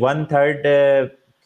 1/3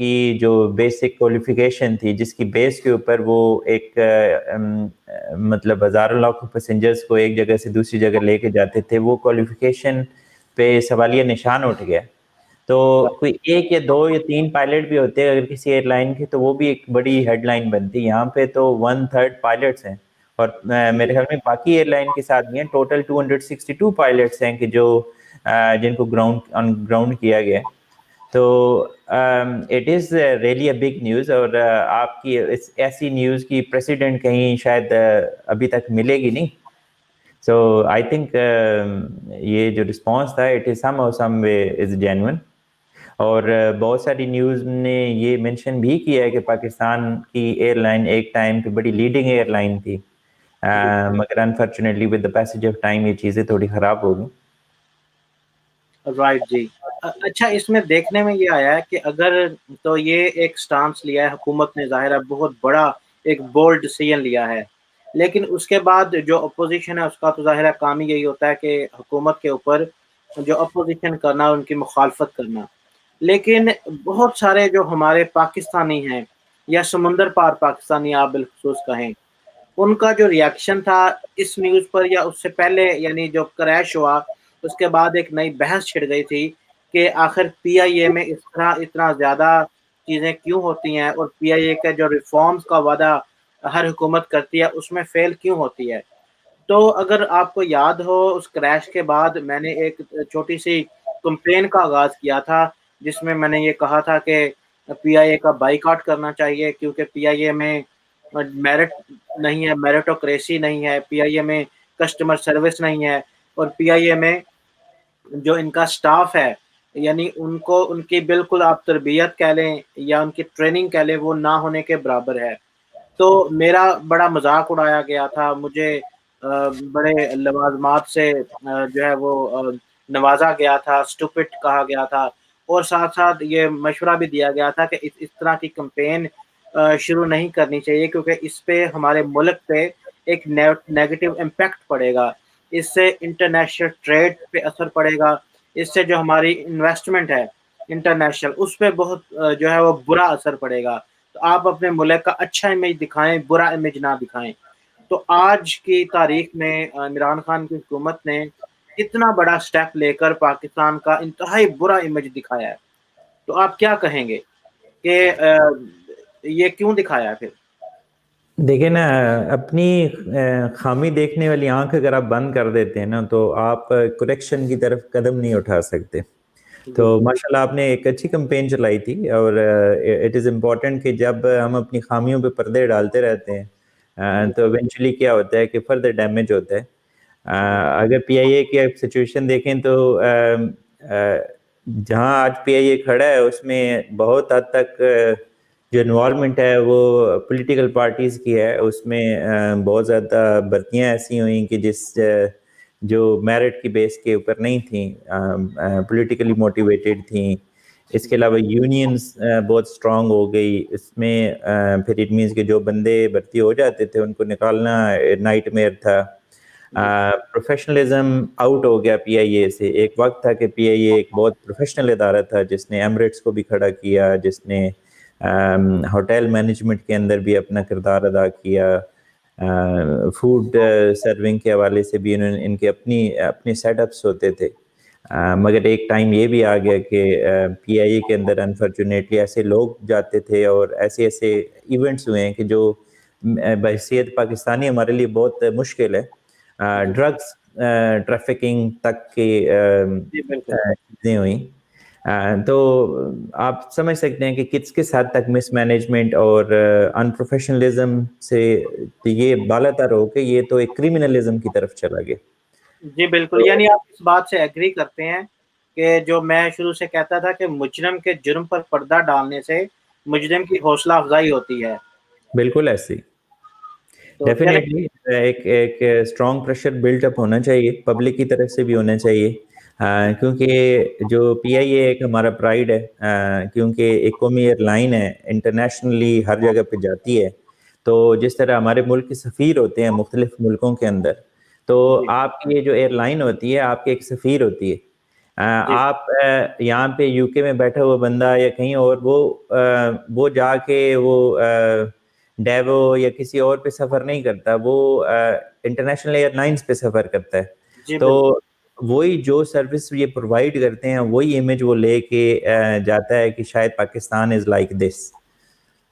کی جو basic qualification تھی جس کی بیس کے اوپر وہ ایک مطلب ہزاروں لاکھوں پیسنجرز کو ایک جگہ سے دوسری جگہ لے کے جاتے تھے، وہ کوالیفیکیشن پہ سوالیہ نشان اٹھ گیا. تو کوئی ایک یا دو یا تین پائلٹ بھی ہوتے اگر کسی ایئر لائن کے تو وہ بھی ایک بڑی ہیڈ لائن بنتی. یہاں پہ تو 1/3 پائلٹس ہیں اور میرے خیال میں باقی ایئر لائن کے ساتھ بھی ہیں. ٹوٹل 262 پائلٹس ہیں کہ جو جن کو آن گراؤنڈ کیا گیا. تو it is really a big news. اور آپ کی ایسی نیوز کی پریسیڈنٹ کہیں شاید ابھی تک ملے گی نہیں. سو آئی تھنک یہ جو رسپانس تھا it is some way is genuine. اور بہت ساری نیوز نے یہ مینشن بھی کیا ہے کہ پاکستان کی ایئر لائن ایک ٹائم پہ بڑی لیڈنگ ایئر لائن تھی، مگر unfortunately with the passage of time یہ چیزیں تھوڑی خراب ہو گئیں. رائٹ جی. اچھا، اس میں دیکھنے میں یہ آیا ہے کہ اگر تو یہ ایک سٹانس لیا ہے حکومت نے، ظاہر ہے بہت بڑا ایک بولڈ ڈیسیژن لیا ہے، لیکن اس کے بعد جو اپوزیشن ہے اس کا تو ظاہر ہے کام ہی یہی ہوتا ہے کہ حکومت کے اوپر جو اپوزیشن کرنا، ان کی مخالفت کرنا. لیکن بہت سارے جو ہمارے پاکستانی ہیں یا سمندر پار پاکستانی آپ بالخصوص کہیں، ان کا جو ریاکشن تھا اس نیوز پر یا اس سے پہلے، یعنی جو کریش ہوا اس کے بعد ایک نئی بحث چھڑ گئی تھی کہ آخر پی آئی اے میں اس طرح اتنا زیادہ چیزیں کیوں ہوتی ہیں، اور پی آئی اے کا جو ریفارمز کا وعدہ ہر حکومت کرتی ہے اس میں فیل کیوں ہوتی ہے. تو اگر آپ کو یاد ہو اس کریش کے بعد میں نے ایک چھوٹی سی کمپین کا آغاز کیا تھا جس میں نے یہ کہا تھا کہ پی آئی اے کا بائیکاٹ کرنا چاہیے، کیونکہ پی آئی اے میں میرٹ نہیں ہے، میرٹوکریسی نہیں ہے، پی آئی اے میں کسٹمر سروس نہیں ہے، اور پی آئی اے میں جو ان کا سٹاف ہے، یعنی ان کو ان کی بالکل آپ تربیت کہہ لیں یا ان کی ٹریننگ کہہ لیں، وہ نہ ہونے کے برابر ہے. تو میرا بڑا مذاق اڑایا گیا تھا، مجھے بڑے لوازمات سے جو ہے وہ نوازا گیا تھا، اسٹوپٹ کہا گیا تھا، اور ساتھ ساتھ یہ مشورہ بھی دیا گیا تھا کہ اس طرح کی کمپین شروع نہیں کرنی چاہیے، کیونکہ اس پہ ہمارے ملک پہ ایک نیگیٹو امپیکٹ پڑے گا. اس سے انٹرنیشنل ٹریڈ پہ اثر پڑے گا، اس سے جو ہماری انویسٹمنٹ ہے انٹرنیشنل اس پہ بہت جو ہے وہ برا اثر پڑے گا. تو آپ اپنے ملک کا اچھا امیج دکھائیں، برا امیج نہ دکھائیں. تو آج کی تاریخ میں عمران خان کی حکومت نے اتنا بڑا سٹیپ لے کر پاکستان کا انتہائی برا امیج دکھایا ہے. تو آپ کیا کہیں گے کہ یہ کیوں دکھایا پھر؟ دیکھیں نا، اپنی خامی دیکھنے والی آنکھ اگر آپ بند کر دیتے ہیں نا تو آپ کریکشن کی طرف قدم نہیں اٹھا سکتے. تو ماشاءاللہ آپ نے ایک اچھی کمپین چلائی تھی، اور اٹ از امپورٹنٹ کہ جب ہم اپنی خامیوں پہ پردے ڈالتے رہتے ہیں تو ایونچولی کیا ہوتا ہے کہ فردر ڈیمیج ہوتا ہے. اگر پی آئی اے کی سچویشن دیکھیں تو جہاں آج پی آئی اے کھڑا ہے اس میں بہت حد تک جو انوالومنٹ ہے وہ پولیٹیکل پارٹیز کی ہے. اس میں بہت زیادہ بھرتیاں ایسی ہوئیں کہ جو میرٹ کی بیس کے اوپر نہیں تھیں، پولیٹیکلی موٹیویٹیڈ تھیں. اس کے علاوہ یونینز بہت اسٹرانگ ہو گئی. اس میں پھر اٹ مینس کہ جو بندے بھرتی ہو جاتے تھے ان کو نکالنا نائٹ میئر تھا. پروفیشنلزم آؤٹ ہو گیا پی آئی اے سے. ایک وقت تھا کہ پی آئی اے ایک بہت پروفیشنل ادارہ تھا جس نے ایمریٹس کو بھی کھڑا کیا، جس نے ہوٹل مینجمنٹ کے اندر بھی اپنا کردار ادا کیا. فوڈ سرونگ کے حوالے سے بھی ان کے اپنے سیٹ اپس ہوتے تھے. مگر ایک ٹائم یہ بھی آ گیا کہ پی آئی اے کے اندر انفارچونیٹلی ایسے لوگ جاتے تھے اور ایسے ایونٹس ہوئے ہیں کہ جو بحیثیت پاکستانی ہمارے لیے بہت مشکل ہے. ڈرگس ٹریفکنگ تک کی چیزیں ہوئیں. تو آپ سمجھ سکتے ہیں کہ کس حد تک مس مینجمنٹ اور انپروفیشنلزم سے یہ بالا تر ہو کہ یہ تو ایک کرمنلزم کی طرف چلا گیا. جی بالکل، یعنی آپ اس بات سے ایگری کرتے ہیں کہ جو میں شروع سے کہتا تھا کہ مجرم کے جرم پر پردہ ڈالنے سے مجرم کی حوصلہ افزائی ہوتی ہے. بالکل ایسی چلیں ڈیفینیٹلی ایک اسٹرانگ پریشر بلڈ اپ ہونا چاہیے، پبلک کی طرف سے بھی ہونا چاہیے. کیونکہ جو پی آئی اے ایک ہمارا پرائڈ ہے، کیونکہ ایک قومی ایئر لائن ہے، انٹرنیشنلی ہر جگہ پہ جاتی ہے. تو جس طرح ہمارے ملک کے سفیر ہوتے ہیں مختلف ملکوں کے اندر، تو جی آپ کی یہ جو ایئر لائن ہوتی ہے آپ کی ایک سفیر ہوتی ہے. جی آپ یہاں پہ یو کے میں بیٹھا ہوا بندہ یا کہیں اور وہ جا کے وہ ڈیوو یا کسی اور پہ سفر نہیں کرتا، وہ انٹرنیشنل ایئر لائنس پہ سفر کرتا ہے. جی تو بالکل وہی جو سروس یہ پرووائڈ کرتے ہیں وہی امیج وہ لے کے جاتا ہے کہ شاید پاکستان از لائک دس.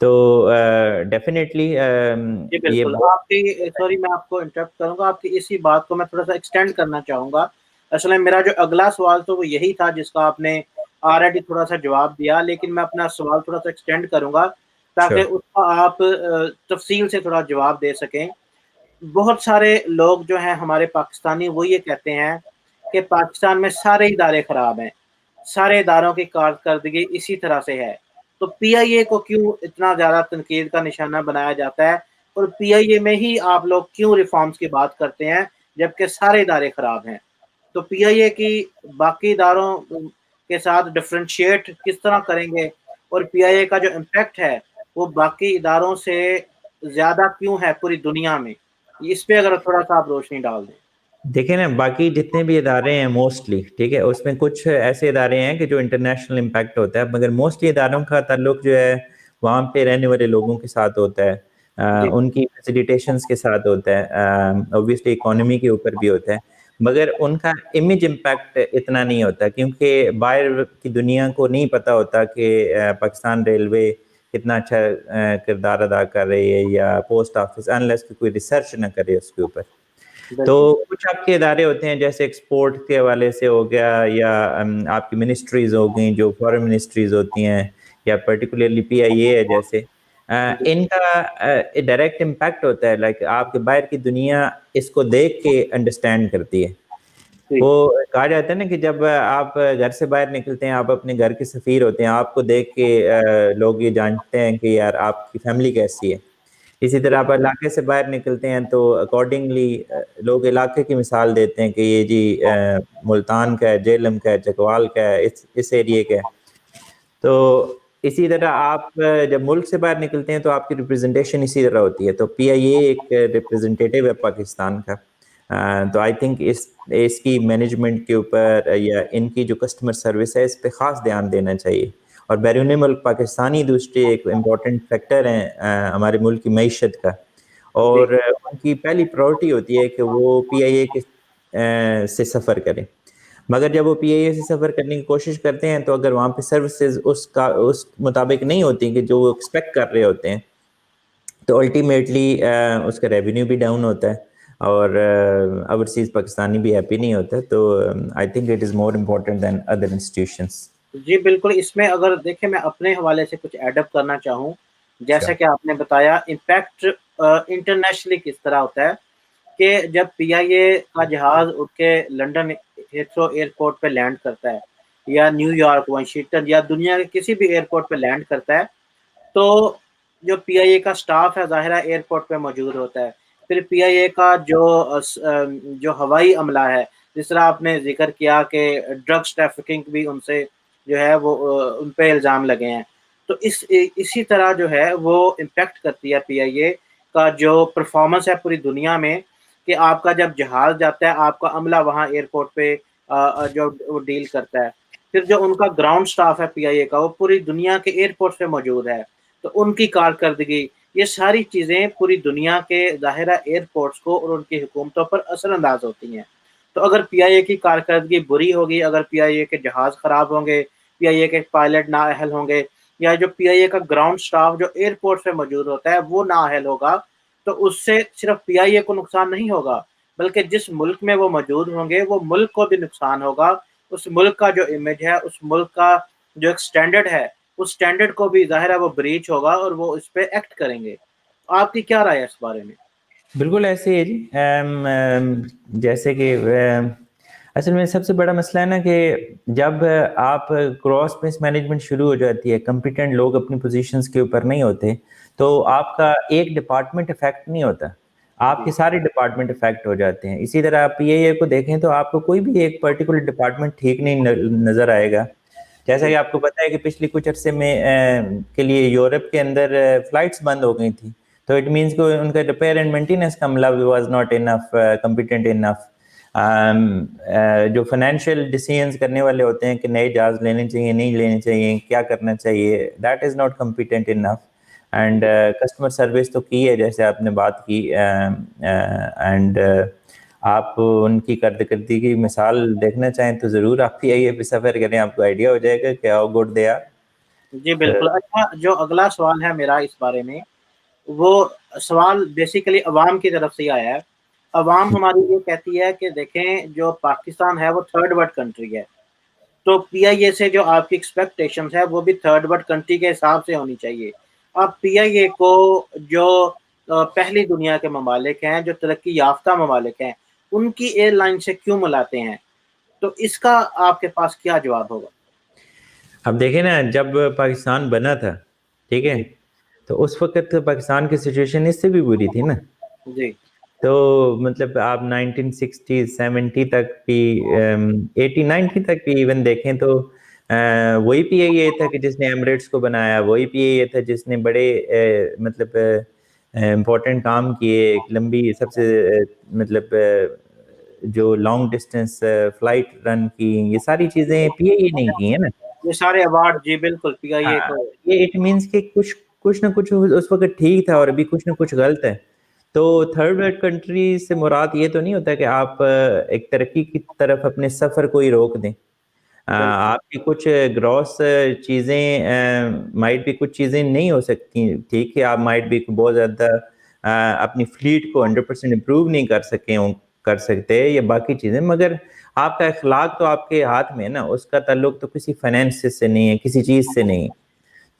تو ڈیفینیٹلی جی یہ بالکل. بہت آپ کی سوری میں آپ کو انٹرپٹ کروں گا، آپ کی اسی بات کو میں تھوڑا سا ایکسٹینڈ کرنا چاہوں گا. اصل میں میرا جو اگلا سوال تو وہ یہی تھا جس کا آپ نے آلریڈی تھوڑا سا جواب دیا، لیکن میں اپنا سوال تھوڑا سا ایکسٹینڈ کروں گا شور. تاکہ اس کا آپ تفصیل سے تھوڑا جواب دے سکیں. بہت سارے لوگ جو ہیں ہمارے پاکستانی وہ یہ کہتے ہیں کہ پاکستان میں سارے ادارے خراب ہیں، سارے اداروں کی کارکردگی اسی طرح سے ہے. تو پی آئی اے کو کیوں اتنا زیادہ تنقید کا نشانہ بنایا جاتا ہے، اور پی آئی اے میں ہی آپ لوگ کیوں ریفارمز کی بات کرتے ہیں جبکہ سارے ادارے خراب ہیں؟ تو پی آئی اے کی باقی اداروں کے ساتھ ڈفرینشیٹ کس طرح کریں گے، اور پی آئی اے کا جو امپیکٹ ہے وہ باقی اداروں سے زیادہ کیوں ہے پوری دنیا میں؟ اس پہ اگر تھوڑا سا آپ روشنی ڈال دیں. دیکھیں نا، باقی جتنے بھی ادارے ہیں موسٹلی ٹھیک ہے، اس میں کچھ ایسے ادارے ہیں کہ جو انٹرنیشنل امپیکٹ ہوتا ہے، مگر موسٹلی اداروں کا تعلق جو ہے وہاں پہ رہنے والے لوگوں کے ساتھ ہوتا ہے، جی ان کی فیسیلیٹیشنس کے ساتھ ہوتا ہے، اوبویسلی اکانومی کے اوپر بھی ہوتا ہے، مگر ان کا امیج امپیکٹ اتنا نہیں ہوتا کیونکہ باہر کی دنیا کو نہیں پتہ ہوتا کہ پاکستان ریلوے کتنا اچھا کردار ادا کر رہی ہے، یا پوسٹ آفس، انلیس کہ کوئی ریسرچ نہ کرے اس کے اوپر. تو بالکل. کچھ آپ کے ادارے ہوتے ہیں جیسے ایکسپورٹ کے حوالے سے ہو گیا، یا آپ کی منسٹریز ہو گئیں جو فارن منسٹریز ہوتی ہیں، یا پرٹیکولرلی پی آئی اے ہے جیسے، جی ان کا ڈائریکٹ امپیکٹ ہوتا ہے، لائک آپ کے باہر کی دنیا اس کو دیکھ کے انڈرسٹینڈ کرتی ہے. جی وہ کہا جاتا ہے نا کہ جب آپ گھر سے باہر نکلتے ہیں، آپ اپنے گھر کے سفیر ہوتے ہیں، آپ کو دیکھ کے لوگ یہ جانتے ہیں کہ یار آپ کی فیملی کیسی ہے. اسی طرح آپ علاقے سے باہر نکلتے ہیں تو اکارڈنگلی لوگ علاقے کی مثال دیتے ہیں کہ یہ جی ملتان کا ہے، جہلم کا ہے، چکوال کا ہے، اس ایریے کا ہے. تو اسی طرح آپ جب ملک سے باہر نکلتے ہیں تو آپ کی ریپرزنٹیشن اسی طرح ہوتی ہے. تو پی آئی اے ایک ریپرزنٹیٹیو ہے پاکستان کا. تو آئی تھنک اس کی مینجمنٹ کے اوپر یا ان کی جو کسٹمر سروس ہے اس پہ خاص دھیان دینا چاہیے. اور بیرون ملک پاکستانی دوسرے ایک امپورٹنٹ فیکٹر ہیں ہمارے ملک کی معیشت کا، جی اور ان کی پہلی پرائورٹی ہوتی ہے کہ وہ پی آئی اے کے سے سفر کریں. مگر جب وہ پی آئی اے سے سفر کرنے کی کوشش کرتے ہیں تو اگر وہاں پہ سروسز اس مطابق نہیں ہوتی کہ جو وہ ایکسپیکٹ کر رہے ہوتے ہیں، تو الٹیمیٹلی اس کا ریونیو بھی ڈاؤن ہوتا ہے، اور اوورسیز پاکستانی بھی ہیپی نہیں ہوتا. تو I think it is more important than other institutions. جی بالکل. اس میں اگر دیکھیں میں اپنے حوالے سے کچھ ایڈ اپ کرنا چاہوں، جیسا Sure. کہ آپ نے بتایا امپیکٹ انٹرنیشنلی کس طرح ہوتا ہے کہ جب پی آئی اے کا جہاز اٹھ کے لنڈن ہیتھرو ایئرپورٹ پہ لینڈ کرتا ہے، یا نیو یارک، واشنگٹن، یا دنیا کے کسی بھی ایئرپورٹ پہ لینڈ کرتا ہے، تو جو پی آئی اے کا سٹاف ہے ظاہرہ ایئرپورٹ پہ موجود ہوتا ہے. پھر پی آئی اے کا جو ہوائی عملہ ہے، جس طرح آپ نے ذکر کیا کہ ڈرگس ٹریفکنگ بھی ان سے جو ہے وہ ان پہ الزام لگے ہیں. تو اسی طرح جو ہے وہ امپیکٹ کرتی ہے پی آئی اے کا جو پرفارمنس ہے پوری دنیا میں، کہ آپ کا جب جہاز جاتا ہے، آپ کا عملہ وہاں ایئرپورٹ پہ جو وہ ڈیل کرتا ہے. پھر جو ان کا گراؤنڈ سٹاف ہے پی آئی اے کا، وہ پوری دنیا کے ایئرپورٹ پہ موجود ہے، تو ان کی کارکردگی، یہ ساری چیزیں پوری دنیا کے ظاہرہ ایئرپورٹس کو اور ان کی حکومتوں پر اثر انداز ہوتی ہیں. تو اگر پی آئی اے کی کارکردگی بری ہوگی، اگر پی آئی اے کے جہاز خراب ہوں گے، پی آئی اے کے پائلٹ نااہل ہوں گے، یا جو پی آئی اے کا گراؤنڈ سٹاف جو ایئرپورٹ پہ موجود ہوتا ہے وہ نااہل ہوگا، تو اس سے صرف پی آئی اے کو نقصان نہیں ہوگا، بلکہ جس ملک میں وہ موجود ہوں گے وہ ملک کو بھی نقصان ہوگا. اس ملک کا جو امیج ہے، اس ملک کا جو ایک سٹینڈرڈ ہے، اس سٹینڈرڈ کو بھی ظاہر ہے وہ بریچ ہوگا اور وہ اس پہ ایکٹ کریں گے. آپ کی کیا رائے ہے اس بارے میں؟ بالکل ایسے ہے جی. جیسے کہ اصل میں سب سے بڑا مسئلہ ہے نا کہ جب آپ کراس مس مینجمنٹ شروع ہو جاتی ہے، کمپیٹنٹ لوگ اپنی پوزیشنز کے اوپر نہیں ہوتے، تو آپ کا ایک ڈپارٹمنٹ افیکٹ نہیں ہوتا، آپ جی کے سارے ڈپارٹمنٹ افیکٹ ہو جاتے ہیں. اسی طرح آپ پی اے کو دیکھیں تو آپ کو کوئی بھی ایک پرٹیکولر ڈپارٹمنٹ ٹھیک نہیں نظر آئے گا. جیسا جی کہ آپ کو پتہ ہے کہ پچھلے کچھ عرصے میں کے لیے یورپ کے اندر فلائٹس بند ہو گئی تھیں، تو اٹ مینس کہ ان کا ریپیئر اینڈ مینٹیننس کا عملہ was not enough competent enough. جو فائنینشیل ڈیسیژنس کرنے والے ہوتے ہیں کہ نئے جہاز لینے چاہیے نہیں لینے چاہیے کیا کرنا چاہیے, that is not competent enough. And customer service تو کی ہے جیسے آپ نے بات کی, اینڈ آپ ان کی کارکردگی کی مثال دیکھنا چاہیں تو ضرور آپ پی آئی اے پہ سفر کریں, آپ کو آئیڈیا ہو جائے گا کہ ہاؤ گڈ دے آر. جی بالکل. اچھا جو اگلا سوال ہے میرا اس بارے میں, وہ سوال بیسیکلی عوام کی طرف سے ہی آیا ہے. عوام ہماری یہ کہتی ہے کہ دیکھیں جو پاکستان ہے وہ تھرڈ ورلڈ کنٹری ہے, تو پی آئی اے سے جو آپ کی ایکسپیکٹیشنز ہے وہ بھی تھرڈ ورلڈ کنٹری کے حساب سے ہونی چاہیے. اب پی آئی اے کو جو پہلی دنیا کے ممالک ہیں, جو ترقی یافتہ ممالک ہیں, ان کی ایئر لائن سے کیوں ملاتے ہیں, تو اس کا آپ کے پاس کیا جواب ہوگا؟ اب دیکھیں نا, جب پاکستان بنا تھا ٹھیک ہے, جی تو اس وقت پاکستان کی سچویشن اس سے بھی بری تھی نا. جی تو مطلب آپ 1960 70 تک بھی 80 90 تک بھی ایون دیکھیں تو وہی پی اے یہ تھا کہ جس نے ایمریٹس کو بنایا, وہی پی اے یہ تھا جس نے بڑے مطلب امپورٹنٹ کام کیے, ایک لمبی سب سے مطلب جو لانگ ڈسٹینس فلائٹ رن کی, یہ ساری چیزیں پی اے یہ نہیں کی ہیں نا. یہ سارے ایوارڈ, جی بالکل پی آئی اے ہاں, کو. یہ اٹ مینس کہ کچھ نہ کچھ اس وقت ٹھیک تھا اور ابھی کچھ نہ کچھ غلط ہے. تو تھرڈ ورلڈ کنٹری سے مراد یہ تو نہیں ہوتا کہ آپ ایک ترقی کی طرف اپنے سفر کو ہی روک دیں. بالکل آپ کی کچھ گراس چیزیں مائٹ بھی کچھ چیزیں نہیں ہو سکتی, ٹھیک ہے, آپ مائٹ بھی بہت زیادہ اپنی فلیٹ کو 100% امپروو نہیں کر سکتے یا باقی چیزیں, مگر آپ کا اخلاق تو آپ کے ہاتھ میں ہے نا, اس کا تعلق تو کسی فائنینس سے نہیں ہے, کسی چیز سے نہیں.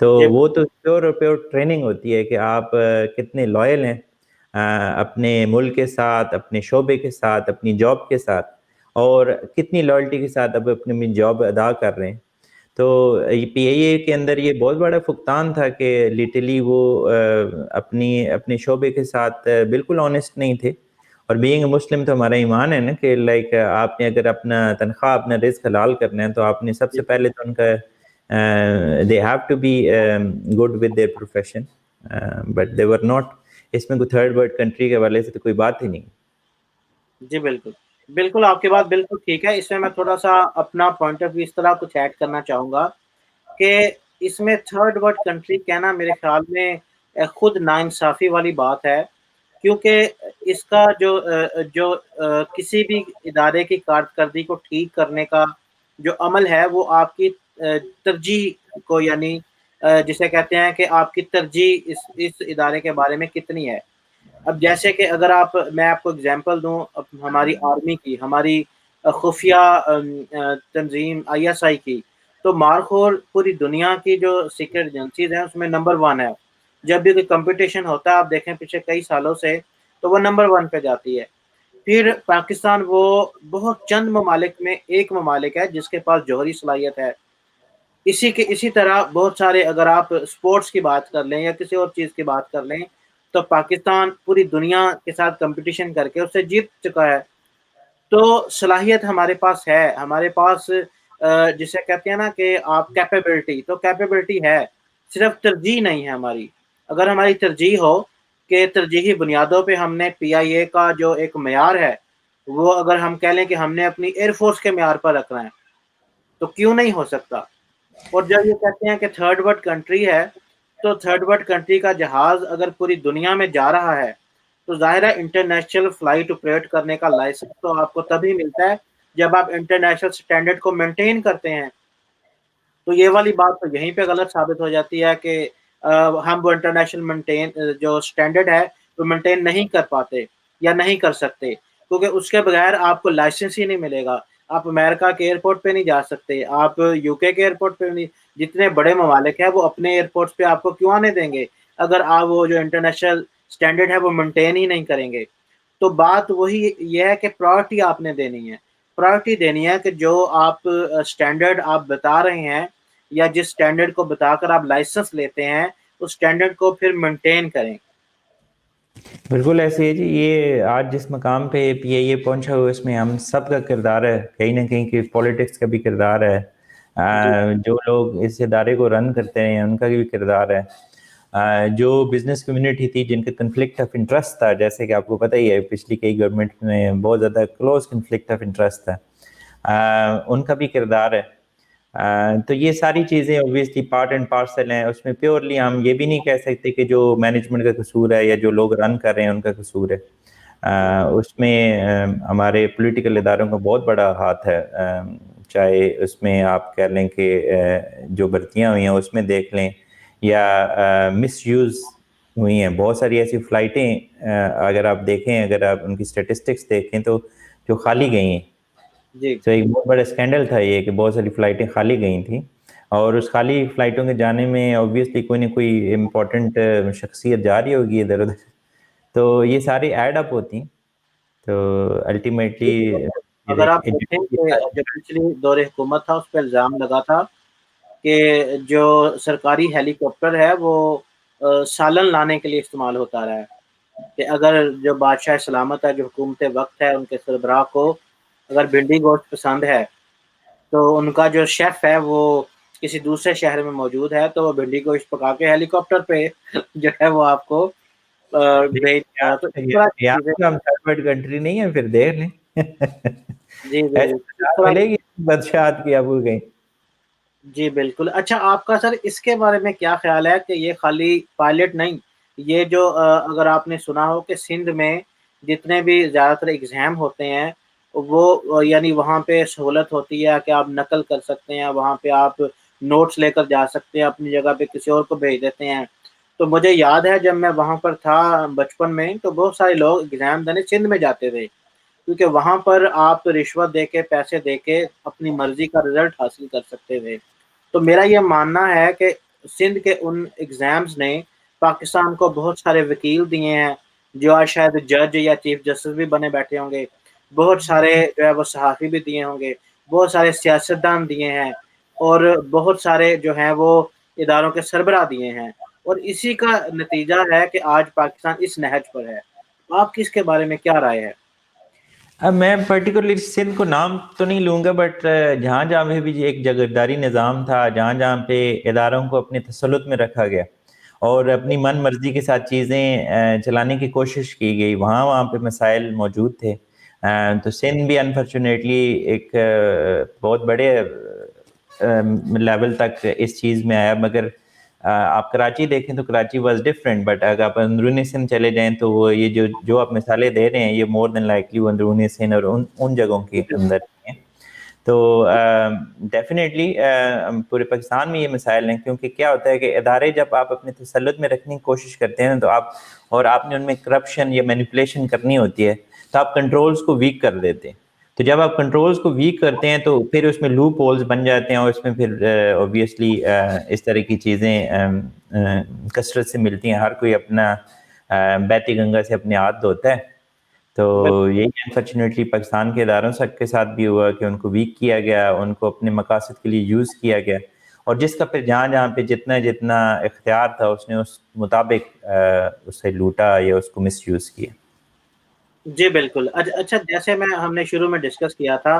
تو جی وہ تو پیور اور پیور ٹریننگ ہوتی ہے کہ آپ کتنے لائل ہیں اپنے ملک کے ساتھ, اپنے شعبے کے ساتھ, اپنی جاب کے ساتھ, اور کتنی لائلٹی کے ساتھ اب اپنی جاب ادا کر رہے ہیں. تو پی ائی اے کے اندر یہ بہت بڑا فقدان تھا کہ لٹرلی وہ اپنے شعبے کے ساتھ بالکل آنیسٹ نہیں تھے. اور بینگ اے مسلم تو ہمارا ایمان ہے نا کہ لائک آپ نے اگر اپنا تنخواہ اپنا رزق حلال کرنا ہے تو آپ نے سب سے پہلے تو ان کا they have to be good with their profession, but they were not. اس میں کوئی تھرڈ ورلڈ کنٹری کے حوالے سے تو کوئی بات ہی نہیں. جی بالکل بالکل, آپ کی بات بالکل ٹھیک ہے. اس میں میں تھوڑا سا اپنا پوائنٹ آف ویو اس طرح کچھ ایڈ کرنا چاہوں گا کہ اس میں تھرڈ ورلڈ کنٹری کہنا میرے خیال میں خود ناانصافی والی بات ہے, کیونکہ اس کا جو کسی بھی ادارے کی کارکردگی کو ٹھیک کرنے کا جو عمل ہے وہ آپ کی ترجیح کو, یعنی جسے کہتے ہیں کہ آپ کی ترجیح اس ادارے کے بارے میں کتنی ہے. اب جیسے کہ اگر میں آپ کو اگزامپل دوں ہماری آرمی کی, ہماری خفیہ تنظیم آئی ایس آئی کی, تو مارخور پوری دنیا کی جو سیکرٹ ایجنسیز ہیں اس میں نمبر 1 ہے. جب بھی کوئی کمپٹیشن ہوتا ہے, آپ دیکھیں پچھلے کئی سالوں سے, تو وہ نمبر 1 پہ جاتی ہے. پھر پاکستان وہ بہت چند ممالک میں ایک ممالک ہے جس کے پاس جوہری صلاحیت ہے. اسی طرح بہت سارے, اگر آپ سپورٹس کی بات کر لیں یا کسی اور چیز کی بات کر لیں, تو پاکستان پوری دنیا کے ساتھ کمپٹیشن کر کے اس سے جیت چکا ہے. تو صلاحیت ہمارے پاس ہے, ہمارے پاس جسے کہتے ہیں نا کہ آپ کیپیبلٹی, تو کیپیبلٹی ہے, صرف ترجیح نہیں ہے ہماری. اگر ہماری ترجیح ہو کہ ترجیحی بنیادوں پہ ہم نے پی آئی اے کا جو ایک معیار ہے وہ اگر ہم کہہ لیں کہ ہم نے اپنی ایئر فورس کے معیار پر رکھنا ہے, تو کیوں نہیں ہو سکتا. اور جب یہ کہتے ہیں کہ تھرڈ ورلڈ کنٹری ہے, تو تھرڈ ورلڈ کنٹری کا جہاز اگر پوری دنیا میں جا رہا ہے تو ظاہر ہے انٹرنیشنل فلائٹ آپریٹ کرنے کا لائسنس تو آپ کو تبھی ملتا ہے جب آپ انٹرنیشنل سٹینڈرڈ کو مینٹین کرتے ہیں. تو یہ والی بات تو یہیں پہ غلط ثابت ہو جاتی ہے کہ ہم وہ انٹرنیشنل جو سٹینڈرڈ ہے وہ مینٹین نہیں کر پاتے یا نہیں کر سکتے, کیونکہ اس کے بغیر آپ کو لائسنس ہی نہیں ملے گا. آپ امریکہ کے ایئرپورٹ پہ نہیں جا سکتے, آپ یو کے ایئرپورٹ پہ نہیں, جتنے بڑے ممالک ہیں وہ اپنے ایئرپورٹس پہ آپ کو کیوں آنے دیں گے اگر آپ وہ جو انٹرنیشنل سٹینڈرڈ ہے وہ مینٹین ہی نہیں کریں گے. تو بات وہی یہ ہے کہ پرائورٹی آپ نے دینی ہے, پرائورٹی دینی ہے کہ جو آپ سٹینڈرڈ آپ بتا رہے ہیں یا جس سٹینڈرڈ کو بتا کر آپ لائسنس لیتے ہیں اس سٹینڈرڈ کو پھر مینٹین کریں. بالکل ایسے ہے جی. یہ آج جس مقام پہ پی اے یہ پہنچا ہوا اس میں ہم سب کا کردار ہے, کہیں نہ کہیں کہ پولیٹکس کا بھی کردار ہے, جی جو لوگ اس ادارے کو رن کرتے ہیں ان کا بھی کردار ہے. جو بزنس کمیونٹی تھی جن کا کنفلکٹ آف انٹرسٹ تھا، جیسے کہ آپ کو پتہ ہی ہے پچھلی کئی گورنمنٹ میں بہت زیادہ کلوز کنفلکٹ آف انٹرسٹ تھا، ان کا بھی کردار ہے. تو یہ ساری چیزیں اوبویسلی پارٹ اینڈ پارسل ہیں. اس میں پیورلی ہم یہ بھی نہیں کہہ سکتے کہ جو مینجمنٹ کا قصور ہے یا جو لوگ رن کر رہے ہیں ان کا قصور ہے. اس میں ہمارے پولیٹیکل اداروں کا بہت بڑا ہاتھ ہے. چاہے اس میں آپ کہہ لیں کہ جو بھرتیاں ہوئی ہیں اس میں دیکھ لیں، یا مس یوز ہوئی ہیں بہت ساری ایسی فلائٹیں. اگر آپ دیکھیں، اگر آپ ان کی اسٹیٹسٹکس دیکھیں تو جو خالی گئی ہیں، جی تو ایک بہت بڑا اسکینڈل تھا یہ کہ بہت ساری فلائٹیں خالی گئی تھیں، اور اس خالی فلائٹوں کے جانے میں اوبویسلی کوئی نہ کوئی امپورٹنٹ شخصیت جا رہی ہوگی ادھر ادھر، تو یہ ساری ایڈ اپ ہوتی ہیں. تو الٹیمیٹلی اگر آپ دیکھیں کہ جو پچھلی دور حکومت تھا اس پہ الزام لگا تھا کہ جو سرکاری ہیلی کاپٹر ہے وہ سالن لانے کے لیے استعمال ہوتا رہا ہے، کہ اگر جو بادشاہ سلامت ہے، جو حکومت وقت ہے، ان کے سربراہ کو اگر بھنڈی گوشت پسند ہے تو ان کا جو شیف ہے وہ کسی دوسرے شہر میں موجود ہے، تو وہ بھنڈی گوشت پکا کے ہیلی کاپٹر پہ جو ہے وہ آپ کو بھیج دیا. تو اس طرح کی چیزیں. ہم تھرڈ ورلڈ کنٹری نہیں ہے، پھر دیکھ لیں جی جی ایسے اس طرح. ملے گی بادشاہت کی ابو گئی. جی بالکل. اچھا آپ کا سر اس کے بارے میں کیا خیال ہے کہ یہ خالی پائلٹ نہیں، یہ جو اگر آپ نے سنا ہو کہ سندھ میں جتنے بھی زیادہ تر ایگزام ہوتے ہیں وہ یعنی وہاں پہ سہولت ہوتی ہے کہ آپ نقل کر سکتے ہیں، وہاں پہ آپ نوٹس لے کر جا سکتے ہیں، اپنی جگہ پہ کسی اور کو بھیج دیتے ہیں. تو مجھے یاد ہے جب میں وہاں پر تھا بچپن میں تو بہت سارے لوگ ایگزام دینے سندھ میں جاتے تھے، کیونکہ وہاں پر آپ رشوت دے کے پیسے دے کے اپنی مرضی کا رزلٹ حاصل کر سکتے تھے. تو میرا یہ ماننا ہے کہ سندھ کے ان ایگزامز نے پاکستان کو بہت سارے وکیل دیے ہیں جو آج شاید جج یا چیف جسٹس بھی بنے بیٹھے ہوں گے، بہت سارے جو ہے وہ صحافی بھی دیے ہوں گے، بہت سارے سیاستدان دیے ہیں، اور بہت سارے جو ہیں وہ اداروں کے سربراہ دیے ہیں، اور اسی کا نتیجہ ہے کہ آج پاکستان اس نہج پر ہے. آپ کی اس کے بارے میں کیا رائے ہے؟ اب میں پرٹیکولرلی سندھ کو نام تو نہیں لوں گا، بٹ جہاں جہاں پہ بھی ایک جاگیرداری نظام تھا، جہاں جہاں پہ اداروں کو اپنے تسلط میں رکھا گیا اور اپنی من مرضی کے ساتھ چیزیں چلانے کی کوشش کی گئی، وہاں پہ مسائل موجود تھے. تو سندھ بھی انفارچونیٹلی ایک بہت بڑے لیول تک اس چیز میں آیا. مگر آپ کراچی دیکھیں تو کراچی واز ڈفرینٹ، بٹ اگر آپ اندرونی سندھ چلے جائیں تو وہ یہ جو آپ مثالیں دے رہے ہیں یہ مور دین لائکلی وہ اندرونی سندھ اور ان جگہوں کے اندر ہیں. تو ڈیفینیٹلی پورے پاکستان میں یہ مسائل ہیں، کیونکہ کیا ہوتا ہے کہ ادارے جب آپ اپنے تسلط میں رکھنے کی کوشش کرتے ہیں تو آپ نے ان میں کرپشن یا مینیپولیشن کرنی ہوتی ہے تو آپ کنٹرولز کو ویک کر دیتے ہیں. تو جب آپ کنٹرولز کو ویک کرتے ہیں تو پھر اس میں لوپ ہولز بن جاتے ہیں، اور اس میں پھر اوبویسلی اس طرح کی چیزیں کثرت سے ملتی ہیں. ہر کوئی اپنا بیتی گنگا سے اپنے ہاتھ دھوتا ہے. تو یہی انفارچونیٹلی پاکستان کے اداروں کے ساتھ بھی ہوا کہ ان کو ویک کیا گیا، ان کو اپنے مقاصد کے لیے یوز کیا گیا، اور جس کا پھر جہاں پہ جتنا اختیار تھا اس نے اس مطابق اسے لوٹا یا اس کو مس یوز کیا. جی بالکل. اچھا جیسے ہم نے شروع میں ڈسکس کیا تھا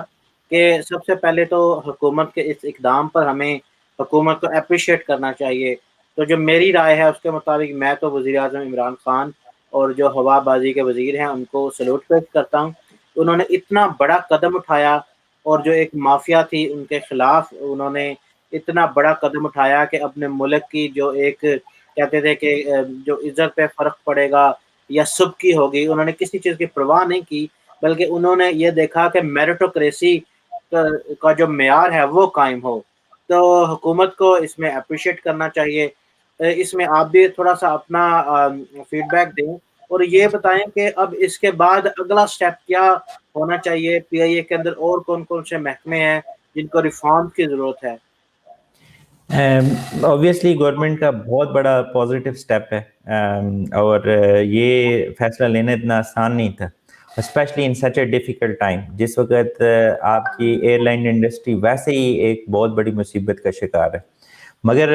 کہ سب سے پہلے تو حکومت کے اس اقدام پر ہمیں حکومت کو اپریشیٹ کرنا چاہیے. تو جو میری رائے ہے اس کے مطابق میں تو وزیر اعظم عمران خان اور جو ہوا بازی کے وزیر ہیں ان کو سلوٹ پیش کرتا ہوں. انہوں نے اتنا بڑا قدم اٹھایا، اور جو ایک مافیا تھی ان کے خلاف انہوں نے اتنا بڑا قدم اٹھایا کہ اپنے ملک کی جو ایک کہتے تھے کہ جو عزت پہ فرق پڑے گا یا سب کی ہوگی، انہوں نے کسی چیز کی پرواہ نہیں کی، بلکہ انہوں نے یہ دیکھا کہ میرٹوکریسی کا جو معیار ہے وہ قائم ہو. تو حکومت کو اس میں اپریشیٹ کرنا چاہیے. اس میں آپ بھی تھوڑا سا اپنا فیڈ بیک دیں اور یہ بتائیں کہ اب اس کے بعد اگلا سٹیپ کیا ہونا چاہیے. پی آئی اے کے اندر اور کون کون سے محکمے ہیں جن کو ریفارم کی ضرورت ہے؟ اوبویسلی گورنمنٹ کا بہت بڑا پازیٹیو سٹیپ ہے، اور یہ فیصلہ لینا اتنا آسان نہیں تھا، especially in such a difficult time. جس وقت آپ کی ایئر لائن انڈسٹری ویسے ہی ایک بہت بڑی مصیبت کا شکار ہے. مگر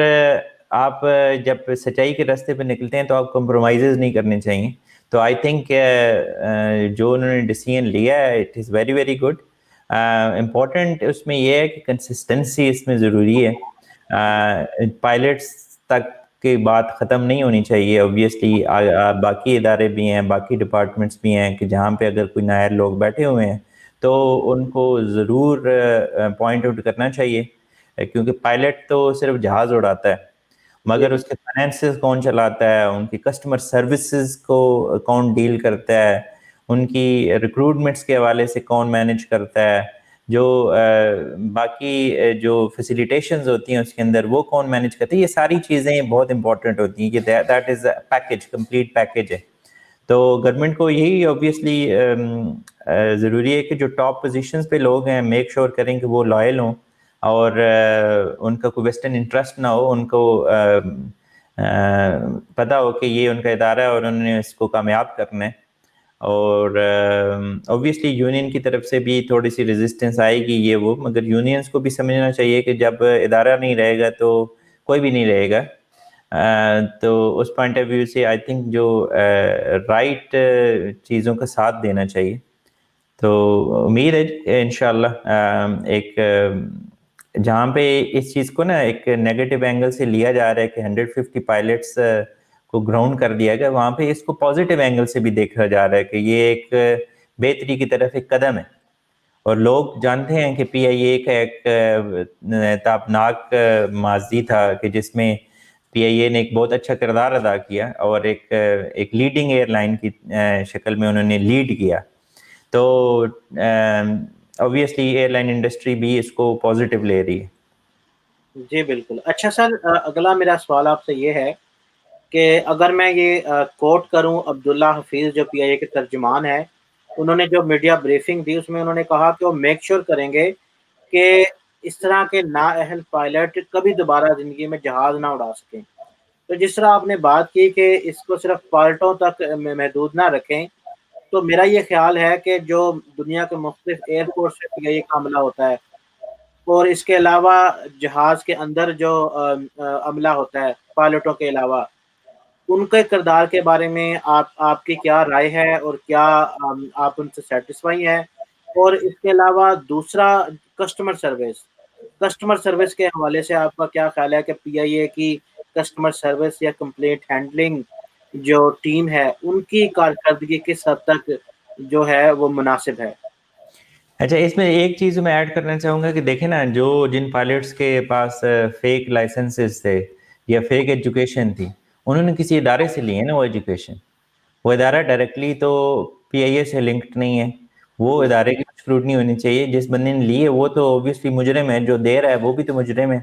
آپ جب سچائی کے راستے پہ نکلتے ہیں تو آپ کمپرومائزز نہیں کرنے چاہیے. تو آئی تھنک جو انہوں نے ڈیسیژن لیا ہے it is very very good. Important اس میں یہ ہے کہ کنسسٹنسی اس میں ضروری ہے. پائلٹس تک کی بات ختم نہیں ہونی چاہیے. اوبیسلی باقی ادارے بھی ہیں, باقی ڈپارٹمنٹس بھی ہیں کہ جہاں پہ اگر کوئی نائر لوگ بیٹھے ہوئے ہیں تو ان کو ضرور پوائنٹ آؤٹ کرنا چاہیے, کیونکہ پائلٹ تو صرف جہاز اڑاتا ہے, جی مگر اس کے فائنینسز کون چلاتا ہے, ان کی کسٹمر سروسز کو کون ڈیل کرتا ہے, ان کی ریکروٹمنٹس کے حوالے سے کون مینیج کرتا ہے, جو باقی جو فیسیلیٹیشنز ہوتی ہیں اس کے اندر وہ کون مینیج کرتے ہیں. یہ ساری چیزیں بہت امپورٹنٹ ہوتی ہیں کہ that is package, complete package ہے. تو گورنمنٹ کو یہی اوبیسلی ضروری ہے کہ جو ٹاپ پوزیشنز پہ لوگ ہیں میک شور کریں کہ وہ لائل ہوں اور ان کا کوئی ویسٹرن انٹرسٹ نہ ہو, ان کو پتہ ہو کہ یہ ان کا ادارہ ہے اور انہوں نے اس کو کامیاب کرنا ہے. اور اوبیسلی یونین کی طرف سے بھی تھوڑی سی ریزسٹنس آئے گی یہ وہ, مگر یونینز کو بھی سمجھنا چاہیے کہ جب ادارہ نہیں رہے گا تو کوئی بھی نہیں رہے گا. تو اس پوائنٹ آف ویو سے آئی تھنک جو رائٹ چیزوں کا ساتھ دینا چاہیے. تو امید ہے انشاءاللہ ایک جہاں پہ اس چیز کو نا ایک نیگیٹو اینگل سے لیا جا رہا ہے کہ 150 پائلٹس کو گراؤنڈ کر دیا گیا, وہاں پہ اس کو پازیٹیو اینگل سے بھی دیکھا جا رہا ہے کہ یہ ایک بہتری کی طرف ایک قدم ہے. اور لوگ جانتے ہیں کہ پی آئی اے کا ایک تابناک ماضی تھا کہ جس میں پی آئی اے نے ایک بہت اچھا کردار ادا کیا اور ایک لیڈنگ ایئر لائن کی شکل میں انہوں نے لیڈ کیا. تو اوبیسلی ایئر لائن انڈسٹری بھی اس کو پازیٹیو لے رہی ہے. جی بالکل. اچھا سر, اگلا میرا سوال آپ سے یہ ہے کہ اگر میں یہ کوٹ کروں عبداللہ حفیظ جو پی آئی اے کے ترجمان ہیں, انہوں نے جو میڈیا بریفنگ دی اس میں انہوں نے کہا کہ وہ میک شور کریں گے کہ اس طرح کے نااہل پائلٹ کبھی دوبارہ زندگی میں جہاز نہ اڑا سکیں. تو جس طرح آپ نے بات کی کہ اس کو صرف پائلٹوں تک محدود نہ رکھیں, تو میرا یہ خیال ہے کہ جو دنیا کے مختلف ایئرپورٹ سے پی آئی اے کا عملہ ہوتا ہے اور اس کے علاوہ جہاز کے اندر جو عملہ ہوتا ہے پائلٹوں کے علاوہ, ان کے کردار کے بارے میں آپ کی کیا رائے ہے اور کیا آپ ان سے سیٹسفائی ہیں؟ اور اس کے علاوہ دوسرا کسٹمر سروس کے حوالے سے آپ کا کیا خیال ہے کہ پی آئی اے کی کسٹمر سروس یا کمپلینٹ ہینڈلنگ جو ٹیم ہے ان کی کارکردگی کس حد تک جو ہے وہ مناسب ہے؟ اچھا, اس میں ایک چیز میں ایڈ کرنا چاہوں گا کہ دیکھیں نا, جن پائلٹس کے پاس فیک لائسنسز تھے یا فیک ایجوکیشن تھی, انہوں نے کسی ادارے سے لی ہے نا وہ ایجوکیشن. وہ ادارہ ڈائریکٹلی تو پی آئی اے سے لنکڈ نہیں ہے, وہ ادارے کی اسکروٹنی ہونی چاہیے. جس بندے نے لی ہے وہ تو اوبیسلی مجرم ہے, جو دے رہا ہے وہ بھی تو مجرم ہے.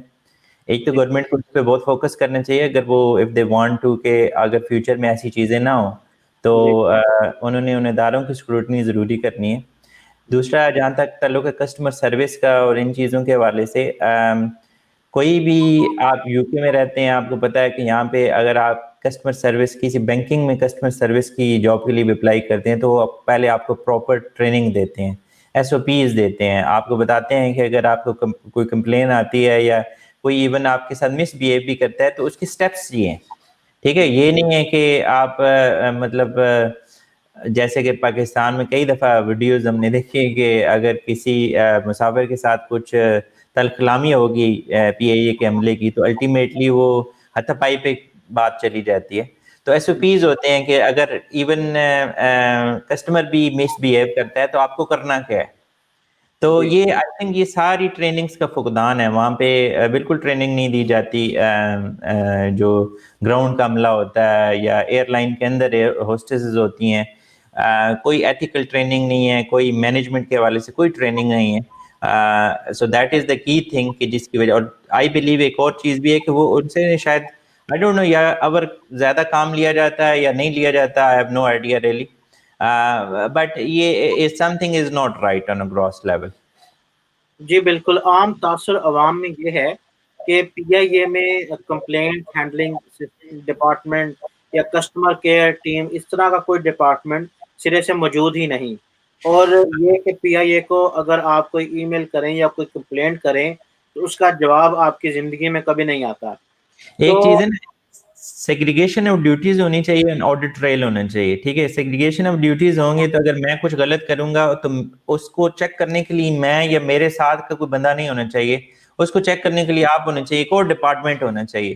ایک تو گورنمنٹ کو اس پہ بہت فوکس کرنا چاہیے اگر وہ اف دے وانٹ ٹو کہ اگر فیوچر میں ایسی چیزیں نہ ہوں تو جی انہوں نے ان اداروں کی اسکروٹنی ضروری کرنی ہے. دوسرا, جہاں تک تعلق ہے کسٹمر سروس کا اور ان چیزوں کے حوالے سے, کوئی بھی آپ یو کے میں رہتے ہیں آپ کو پتہ ہے کہ یہاں پہ اگر آپ کسٹمر سروس کسی بینکنگ میں کسٹمر سروس کی جاب کے لیے بھی اپلائی کرتے ہیں تو وہ پہلے آپ کو پراپر ٹریننگ دیتے ہیں, ایس او پیز دیتے ہیں, آپ کو بتاتے ہیں کہ اگر آپ کو کوئی کمپلین آتی ہے یا کوئی ایون آپ کے ساتھ مس بیہیو بھی کرتا ہے تو اس کے اسٹیپس یہ ہیں. ٹھیک ہے, یہ نہیں ہے کہ آپ مطلب جیسے کہ پاکستان میں کئی دفعہ ویڈیوز ہم نے دیکھی کہ اگر کسی مسافر کے ساتھ کچھ تلخ کلامی ہوگی پی آئی اے کے عملے کی تو الٹیمیٹلی وہ ہاتھا پائی پہ بات چلی جاتی ہے. تو ایس او پیز ہوتے ہیں کہ اگر ایون کسٹمر بھی مس بیہیو کرتا ہے تو آپ کو کرنا کیا ہے. تو جی یہ آئی تھنک یہ ساری ٹریننگز کا فقدان ہے, وہاں پہ بالکل ٹریننگ نہیں دی جاتی. جو گراؤنڈ کا عملہ ہوتا ہے یا ایئر لائن کے اندر ہوسٹسز ہوتی ہیں, کوئی ایتھیکل ٹریننگ نہیں ہے, کوئی مینجمنٹ کے حوالے سے کوئی ٹریننگ نہیں ہے. سو دیٹ از دا کی تھنگ کہ جس کی وجہ, اور آئی بلیو ایک اور چیز بھی ہے کہ وہ ان سے شاید آئی ڈونٹ نو یا اگر زیادہ کام لیا جاتا ہے یا نہیں لیا جاتا, I have no idea really, but یہ something is not right on a gross level. جی بالکل. عام تاثر عوام میں یہ ہے کہ پی آئی اے میں کمپلینٹ ہینڈلنگ ڈپارٹمنٹ یا کسٹمر کیئر ٹیم اس طرح کا کوئی ڈپارٹمنٹ سرے سے موجود ہی نہیں. اور یہ کہ پی آئی اے کو اگر آپ کوئی ای میل کریں یا کوئی کمپلینٹ کریں تو اس کا جواب آپ کی زندگی میں کبھی نہیں آتا. ایک تو چیز ہے نا, سیگریگیشن آف ڈیوٹیز ہونی چاہیے, آڈٹ ٹریل ہونا چاہیے. ٹھیک ہے, سیگریگیشن آف ڈیوٹیز ہوں گے تو اگر میں کچھ غلط کروں گا تو اس کو چیک کرنے کے لیے میں یا میرے ساتھ کا کوئی بندہ نہیں ہونا چاہیے, اس کو چیک کرنے کے لیے آپ ہونا چاہیے, ایک اور ڈپارٹمنٹ ہونا چاہیے.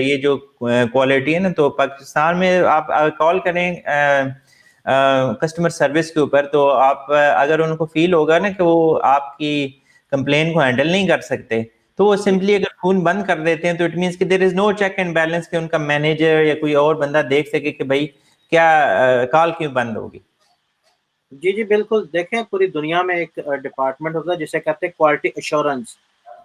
یہ جو کوالٹی ہے نا، تو پاکستان میں آپ کال کریں کسٹمر سروس کے اوپر، تو آپ اگر ان کو فیل ہوگا نا کہ وہ آپ کی کمپلین کو ہینڈل نہیں کر سکتے، تو وہ جی سمپلی اگر فون بند کر دیتے ہیں، تو اٹ مینس کہ دیر از نو چیک اینڈ بیلنس کہ ان کا مینیجر یا کوئی اور بندہ دیکھ سکے کہ بھائی کیا کال کیوں بند ہوگی۔ جی جی بالکل، دیکھیں پوری دنیا میں ایک ڈپارٹمنٹ ہوتا ہے جسے کہتے ہیں کوالٹی ایشورنس۔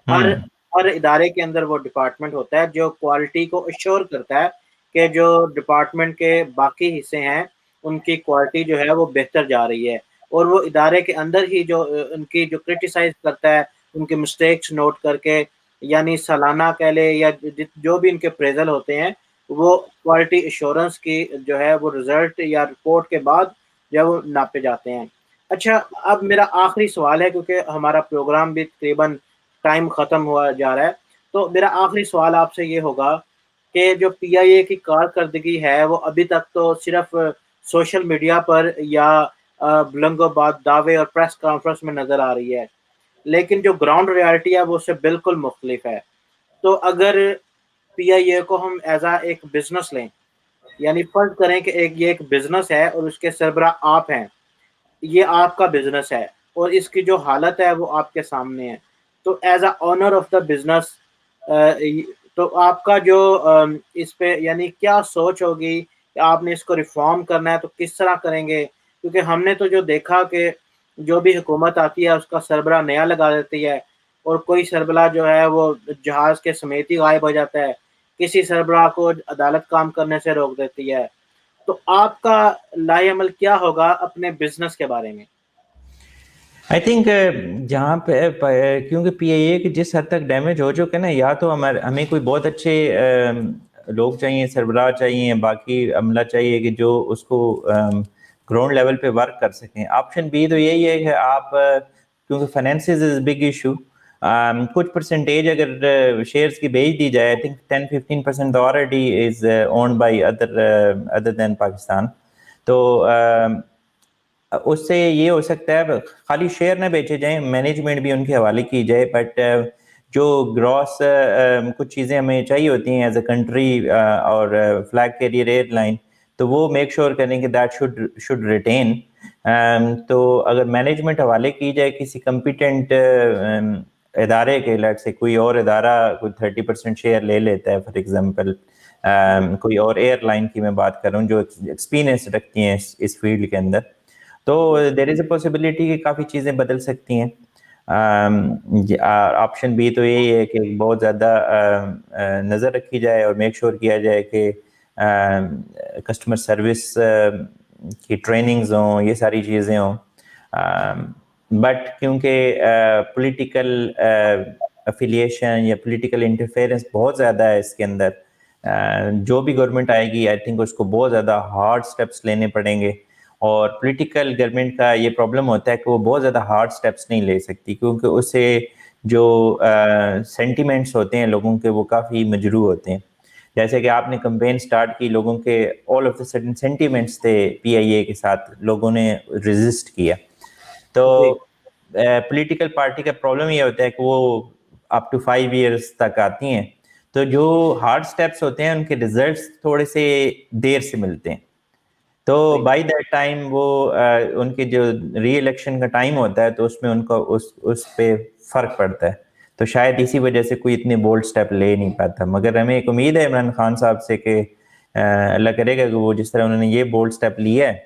ہر ہوں ہر ادارے کے اندر وہ ڈپارٹمنٹ ہوتا ہے جو کوالٹی کو ایشور کرتا ہے کہ جو ڈپارٹمنٹ کے باقی حصے ہیں ان کی کوالٹی جو ہے وہ بہتر جا رہی ہے، اور وہ ادارے کے اندر ہی جو ان کی جو کرٹیسائز کرتا ہے، ان کے مسٹیکس نوٹ کر کے، یعنی سالانہ کہہ لے یا جو بھی ان کے پریزل ہوتے ہیں، وہ کوالٹی ایشورنس کی جو ہے وہ رزلٹ یا رپورٹ کے بعد جو ہے وہ ناپے جاتے ہیں۔ اچھا، اب میرا آخری سوال ہے کیونکہ ہمارا پروگرام بھی تقریباً ٹائم ختم ہوا جا رہا ہے، تو میرا آخری سوال آپ سے یہ ہوگا کہ جو پی آئی اے کی کارکردگی ہے وہ ابھی تک تو صرف سوشل میڈیا پر یا بلند و باد دعوے اور پریس کانفرنس میں نظر آ رہی ہے، لیکن جو گراؤنڈ ریالٹی ہے وہ اس سے بالکل مختلف ہے۔ تو اگر پی آئی اے کو ہم ایز اے ایک بزنس لیں، یعنی فرض کریں کہ یہ ایک بزنس ہے اور اس کے سربراہ آپ ہیں، یہ آپ کا بزنس ہے اور اس کی جو حالت ہے وہ آپ کے سامنے ہے، تو as a owner of the business تو آپ کا جو اس پہ یعنی کیا سوچ ہوگی کہ آپ نے اس کو ریفارم کرنا ہے تو کس طرح کریں گے؟ کیونکہ ہم نے تو جو دیکھا کہ جو بھی حکومت آتی ہے اس کا سربراہ نیا لگا دیتی ہے، اور کوئی سربراہ جو ہے وہ جہاز کے سمیت ہی غائب ہو جاتا ہے، کسی سربراہ کو عدالت کام کرنے سے روک دیتی ہے۔ تو آپ کا لائے عمل کیا ہوگا اپنے بزنس کے بارے میں؟ آئی تھنک جہاں پہ کیونکہ پی آئی اے کی جس حد تک ڈیمیج ہو چکے نا، یا تو ہمیں کوئی بہت اچھے لوگ چاہیے، سربراہ چاہیے، باقی عملہ چاہیے کہ جو اس کو گراؤنڈ لیول پہ ورک کر سکیں۔ آپشن بی تو یہی ہے کہ آپ کیونکہ فائنینسز از بگ ایشو، کچھ پرسنٹیج اگر شیئرس کی بھیج دی جائے، I think 10-15% already is owned by other than Pakistan, تو اس سے یہ ہو سکتا ہے خالی شیئر نہ بیچے جائیں، مینجمنٹ بھی ان کے حوالے کی جائے، بٹ جو گراس کچھ چیزیں ہمیں چاہیے ہوتی ہیں ایز اے کنٹری اور فلیگ کیریئر ایئر لائن، تو وہ میک شور کریں کہ دیٹ شوڈ ریٹین۔ تو اگر مینجمنٹ حوالے کی جائے کسی کمپیٹنٹ ادارے کے، لیٹ سے کوئی اور ادارہ کوئی 30% شیئر لے لیتا ہے فار ایگزامپل، کوئی اور ایئر لائن کی میں بات کر رہا ہوں جو ایکسپیرینس رکھتی ہیں اس فیلڈ کے اندر، تو دیر از اے پاسبلٹی کہ کافی چیزیں بدل سکتی ہیں۔ آپشن بی تو یہی ہے کہ بہت زیادہ نظر رکھی جائے اور میک شور کیا جائے کہ کسٹمر سروس کی ٹریننگز ہوں، یہ ساری چیزیں ہوں، بٹ کیونکہ پولیٹیکل افیلیشن یا پولیٹیکل انٹرفیئرنس بہت زیادہ ہے اس کے اندر، جو بھی گورنمنٹ آئے گی آئی تھنک اس کو بہت زیادہ ہارڈ سٹیپس لینے پڑیں گے، اور پولیٹیکل گورنمنٹ کا یہ پرابلم ہوتا ہے کہ وہ بہت زیادہ ہارڈ سٹیپس نہیں لے سکتی، کیونکہ اس سے جو سینٹیمنٹس ہوتے ہیں لوگوں کے وہ کافی مجروح ہوتے ہیں۔ جیسے کہ آپ نے کمپین سٹارٹ کی، لوگوں کے all of the sudden sentiments تھے پی آئی اے کے ساتھ، لوگوں نے ریزسٹ کیا، تو جی پولیٹیکل پارٹی کا پرابلم یہ ہوتا ہے کہ وہ اپ ٹو 5 ایئرس تک آتی ہیں، تو جو ہارڈ سٹیپس ہوتے ہیں ان کے ریزلٹس تھوڑے سے دیر سے ملتے ہیں، تو صحیح بائی دیٹ ٹائم وہ ان کے جو ری الیکشن کا ٹائم ہوتا ہے تو اس میں ان کا اس پہ فرق پڑتا ہے، تو شاید اسی وجہ سے کوئی اتنے بولڈ سٹیپ لے نہیں پاتا، مگر ہمیں ایک امید ہے عمران خان صاحب سے کہ اللہ کرے گا کہ وہ جس طرح انہوں نے یہ بولڈ سٹیپ لیا ہے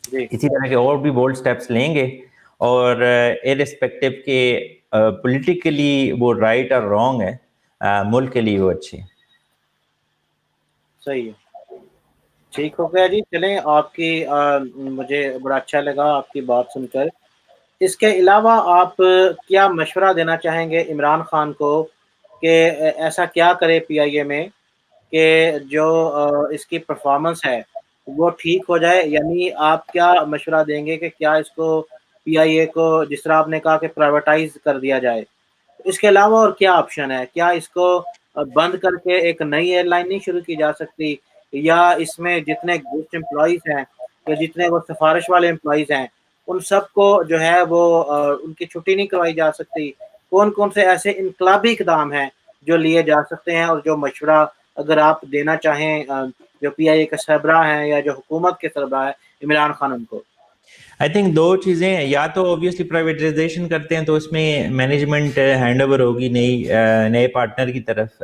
جی اسی طرح کے اور بھی بولڈ سٹیپس لیں گے، اور ارسپیکٹو کہ پولیٹیکلی وہ رائٹ اور رانگ ہے، ملک کے لیے وہ اچھے ہیں۔ صحیح ہے، ٹھیک ہو گیا جی، چلیں آپ کی مجھے بڑا اچھا لگا آپ کی بات سن کر۔ اس کے علاوہ آپ کیا مشورہ دینا چاہیں گے عمران خان کو کہ ایسا کیا کرے پی آئی اے میں کہ جو اس کی پرفارمنس ہے وہ ٹھیک ہو جائے؟ یعنی آپ کیا مشورہ دیں گے کہ کیا اس کو پی آئی اے کو جس طرح آپ نے کہا کہ پرائیویٹائز کر دیا جائے، اس کے علاوہ اور کیا آپشن ہے؟ کیا اس کو بند کر کے ایک نئی ایئر لائن نہیں شروع کی جا سکتی، یا اس میں جتنے گیسٹ امپلائیز ہیں یا جتنے وہ سفارش والے امپلائیز ہیں ان سب کو جو ہے وہ ان کی چھٹی نہیں کروائی جا سکتی؟ کون کون سے ایسے انقلابی اقدام ہیں جو لیے جا سکتے ہیں، اور جو مشورہ اگر آپ دینا چاہیں جو پی آئی اے کے سربراہ ہیں یا جو حکومت کے سربراہ ہیں عمران خان ان کو؟ آئی تھنک دو چیزیں ہیں، یا تو اوبیسلی پرائیویٹائزیشن کرتے ہیں تو اس میں مینجمنٹ ہینڈ اوور ہوگی نئے پارٹنر کی طرف،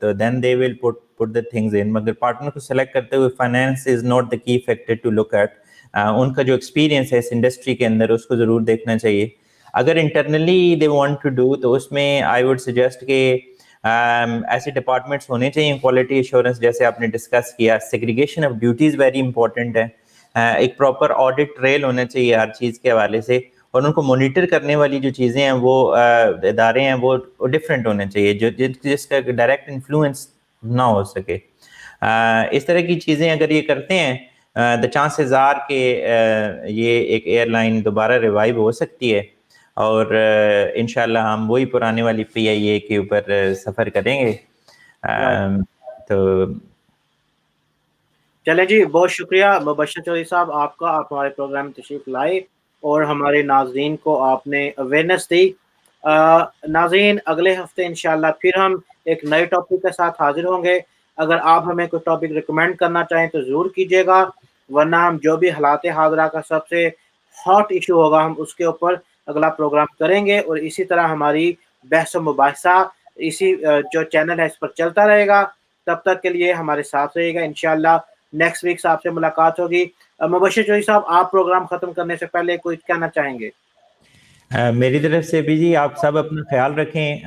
تو دین دے ول پٹ دا تھنگز ان، مگر پارٹنر کو سلیکٹ کرتے ہوئے فائنینس از ناٹ دا کی فیکٹر ٹو لک ایٹ. ان کا جو ایکسپیرینس ہے اس انڈسٹری کے اندر اس کو ضرور دیکھنا چاہیے. اگر internally they want to do تو اس میں آئی وڈ سجیسٹ کہ ایسے ڈپارٹمنٹس ہونے چاہیے، کوالٹی ایشورنس جیسے آپ نے ڈسکس کیا، segregation of duties very important ہے، ایک پراپر آڈٹ ٹریل ہونا چاہیے ہر چیز کے حوالے سے، اور ان کو مانیٹر کرنے والی جو چیزیں ہیں وہ ادارے ہیں وہ ڈفرینٹ ہونے چاہیے جو جس کا ڈائریکٹ انفلوئنس نہ ہو سکے. اس طرح کی چیزیں اگر یہ کرتے ہیں دا چانسز آر کہ یہ ایک ایئر لائن دوبارہ ریوائیو ہو سکتی ہے، اور انشاءاللہ ہم وہی پرانے والی پی آئی اے کے اوپر سفر کریں گے. تو چلیں جی، بہت شکریہ مبشر چودھری صاحب آپ کا، آپ ہمارے پروگرام میں تشریف لائے اور ہمارے ناظرین کو آپ نے اویئرنیس دی. ناظرین اگلے ہفتے انشاءاللہ پھر ہم ایک نئے ٹاپک کے ساتھ حاضر ہوں گے. اگر آپ ہمیں کوئی ٹاپک ریکمینڈ کرنا چاہیں تو ضرور کیجیے گا، ورنہ ہم جو بھی حالات حاضرہ کا سب سے ہاٹ ایشو ہوگا ہم اس کے اوپر اگلا پروگرام کریں گے، اور اسی طرح ہماری بحث و مباحثہ اسی جو چینل ہے اس پر چلتا رہے گا. تب تک کے لیے ہمارے ساتھ رہے گا. انشاءاللہ نیکسٹ ویک آپ سے ملاقات ہوگی. مبشر چودھری صاحب آپ پروگرام ختم کرنے سے پہلے کوئی کہنا چاہیں گے؟ میری طرف سے بھی جی آپ سب اپنا خیال رکھیں.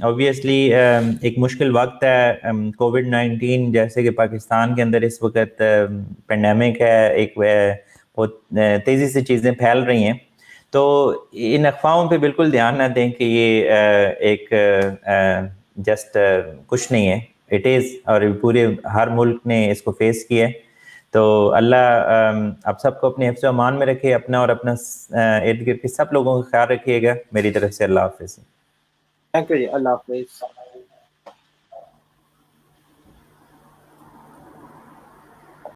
اوبیسلی ایک مشکل وقت ہے، کووڈ-19 جیسے کہ پاکستان کے اندر اس وقت پینڈیمک ہے، ایک بہت تیزی سے چیزیں پھیل رہی ہیں، تو ان افواہوں پہ بالکل دھیان نہ دیں کہ یہ ایک جسٹ کچھ نہیں ہے، اٹ از، اور پورے ہر ملک نے اس کو فیس کیا ہے. تو اللہ آپ سب کو اپنے حفظ و امان میں رکھے، اپنا اور اپنا ارد گرد کے سب لوگوں کا خیال رکھیے گا. میری طرف سے اللہ حافظ. تھینک یو جی، اللہ حافظ.